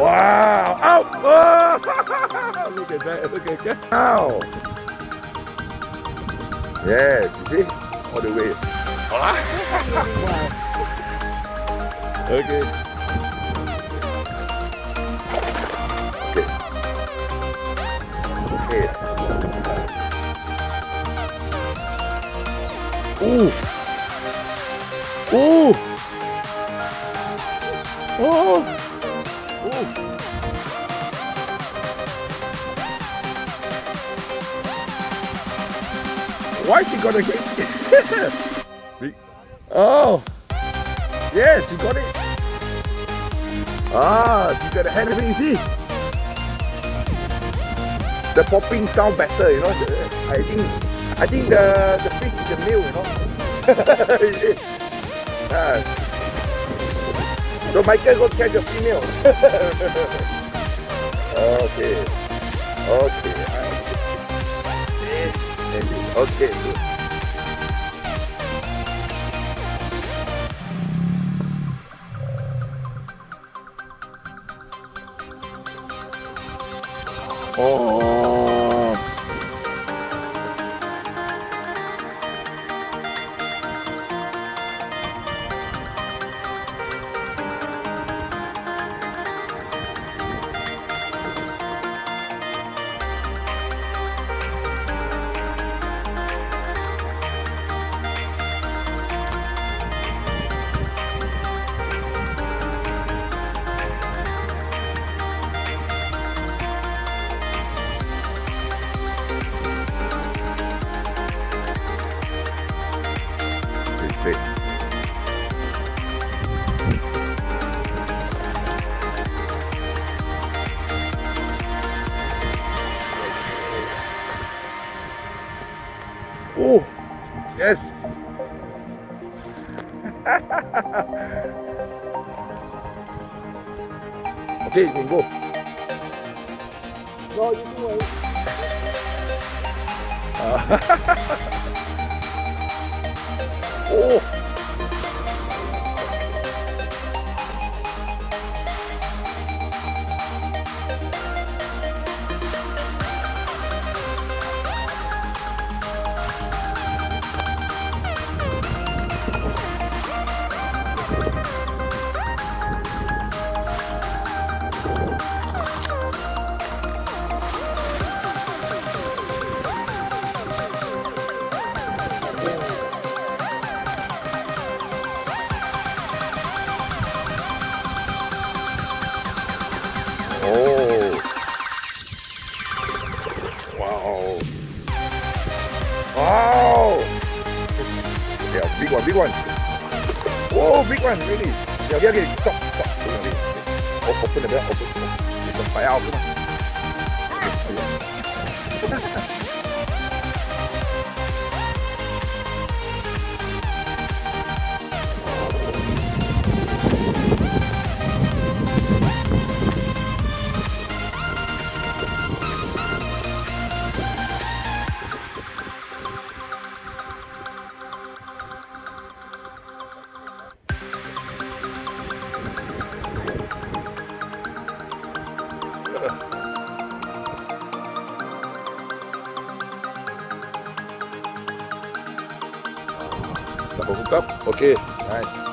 Wow! Out! Oh! Look at that! Look at that! Wow! Yes, you see? All the way. Wow! Okay. Okay. Ooh! Ooh! Oh! Ooh! Why is she gonna hit? Oh! Yes, you got it! Ah, you got a hand of it, you see? The popping sound better, you know. I think the fish is the male, you know. So Michael go catch the female. Okay. Okay. Okay, good. Oh. Great. Oh, yes. Okay, you can go. No, you can wait. Oh. Oh, wow, wow, yeah, big one, oh, big one, really, yeah, stop, open the bell, open, it's on fire, open. Double hook up, okay, nice.